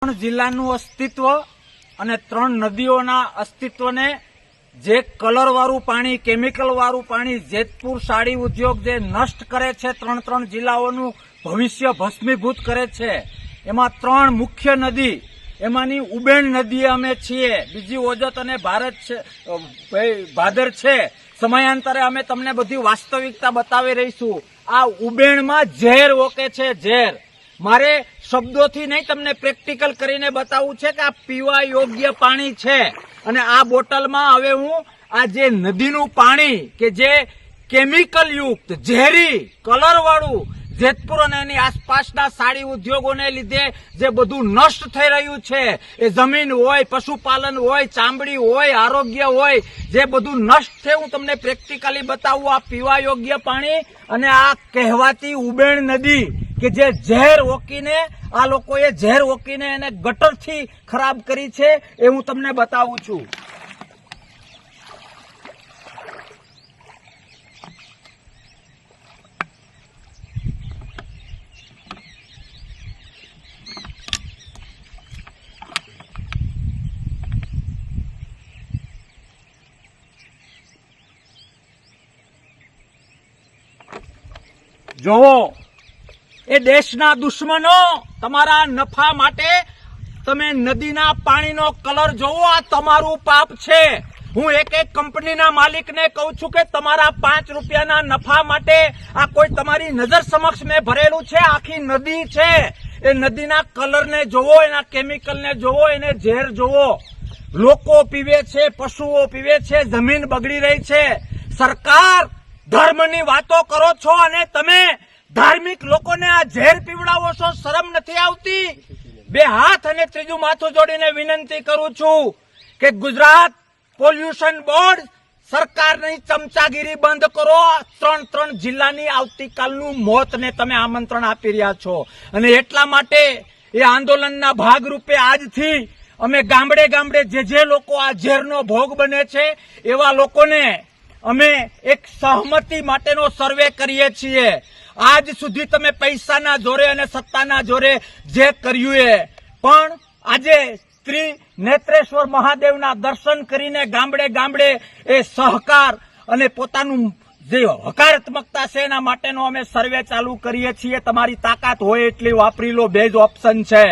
ત્રણ જિલ્લાનું અસ્તિત્વ અને ત્રણ નદીઓના અસ્તિત્વને જે કલરવાળું પાણી, કેમિકલવાળું પાણી જેતપુર સાડી ઉદ્યોગ જે નષ્ટ કરે છે, ત્રણ જિલ્લાઓનું ભવિષ્ય ભસ્મીભૂત કરે છે, એમાં ત્રણ મુખ્ય નદી, એમાંની ઉબેણ નદીએ અમે છીએ, બીજી ઓજત અને ભાદર છે. સમયાંતરે અમે તમને બધી વાસ્તવિકતા બતાવી રહીશું. આ ઉબેણમાં ઝેર ઓકે છે, ઝેર. મારે શબ્દોથી નહીં, તમને પ્રેક્ટિકલ કરીને બતાવવું છે કે આ પીવા યોગ્ય પાણી છે. અને આ બોટલમાં હવે હું આ જે નદીનું પાણી કે જે કેમિકલ યુક્ત, ઝેરી, કલર વાળું, જેતપુર અને એની આસપાસના સાડી ઉદ્યોગોને લીધે જે બધું નષ્ટ થઈ રહ્યું છે, એ જમીન હોય, પશુપાલન હોય, ચામડી હોય, આરોગ્ય હોય, જે બધું નષ્ટ છે, હું તમને પ્રેક્ટિકલી બતાવું. આ પીવા યોગ્ય પાણી અને આ કહેવાતી ઉબેણ નદી કે જે ઝેર ઓકીને, આ લોકોએ ઝેર ઓકીને એને ગટરથી ખરાબ કરી છે, એ હું તમને બતાવું છું. જોવો, એ દેશના દુશ્મનો તમારા નફા માટે તમે નદીના પાણીનો કલર જોવો. આ તમારું પાપ છે. હું એક કંપનીના માલિકને કહું છું કે તમારા 5 રૂપિયાના નફા માટે આ કોઈ તમારી નજર સમક્ષ મેં ભરેલું છે, આખી નદી છે, એ નદીના કલરને જોવો, એના કેમિકલને જોવો, એને ઝેર જોવો. લોકો પીવે છે, પશુઓ પીવે છે, જમીન બગડી રહી છે. સરકાર ધર્મની વાતો કરો છો અને તમે ધાર્મિક લોકોને આ ઝેર પીવડાવો છો. શરમ નથી આવતી? બે હાથ અને ત્રીજું માથું જોડીને વિનંતી કરું છું કે ગુજરાત પોલ્યુશન બોર્ડ, સરકારની ચમચાગીરી બંધ કરો. ત્રણ જિલ્લાની આવતીકાલનું મોતને તમે આમંત્રણ આપી રહ્યા છો. અને એટલા માટે એ આંદોલનના ભાગરૂપે આજથી અમે ગામડે જે લોકો આ ઝેરનો ભોગ બને છે, એવા લોકોને અમે એક સહમતિ માટેનો સર્વે કરીએ છીએ. આજ સુધી તમે પૈસાના જોરે અને સત્તાના જોરે જે કર્યું એ, પણ આજે ત્રિનેત્રેશ્વર મહાદેવના દર્શન કરીને ગામડે એ સહકાર અને પોતાનું જે હકારાત્મકતા છે એના માટેનો અમે સર્વે ચાલુ કરીએ છીએ. તમારી તાકાત હોય એટલી વાપરી લો. બે જ ઓપ્શન છે,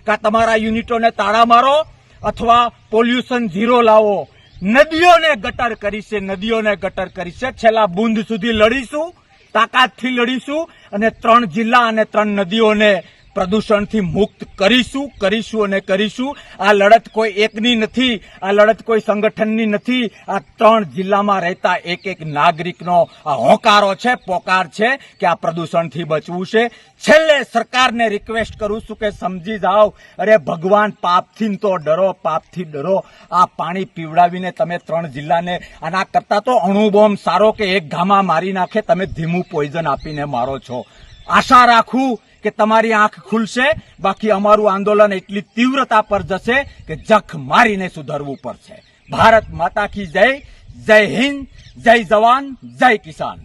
કે તમારા યુનિટોને તાળા મારો અથવા પોલ્યુશન ઝીરો લાવો. નદીઓને ગટર કરી છે. છેલ્લા બુંદ સુધી લડીશું, તાકાતથી લડીશું અને 3 જિલ્લા અને 3 નદીઓને પ્રદૂષણથી મુક્ત કરીશું. આ લડત કોઈ એકની નથી, આ લડત કોઈ સંગઠનની નથી. આ 3 જિલ્લામાં રહેતા એક નાગરિકનો આ હોંકારો છે, પોકાર છે કે આ પ્રદૂષણથી બચવું છે. છેલ્લે સરકારને રિક્વેસ્ટ કરું છું કે સમજી જાઓ. અરે ભગવાન, પાપથી તો ડરો. આ પાણી પીવડાવીને તમે 3 જિલ્લાને, આના કરતા તો અણુબોમ્બ સારો કે એક ઘામાં મારી નાખે, તમે ધીમું પોઈઝન આપીને મારો છો. આશા રાખું કે તમારી આંખ ખુલશે. બાકી અમારું આંદોલન એટલી તીવ્રતા પર જશે કે જખ મારીને સુધરવું પડશે. ભારત માતા કી જય. જય હિન્દ, જય જવાન, જય કિસાન.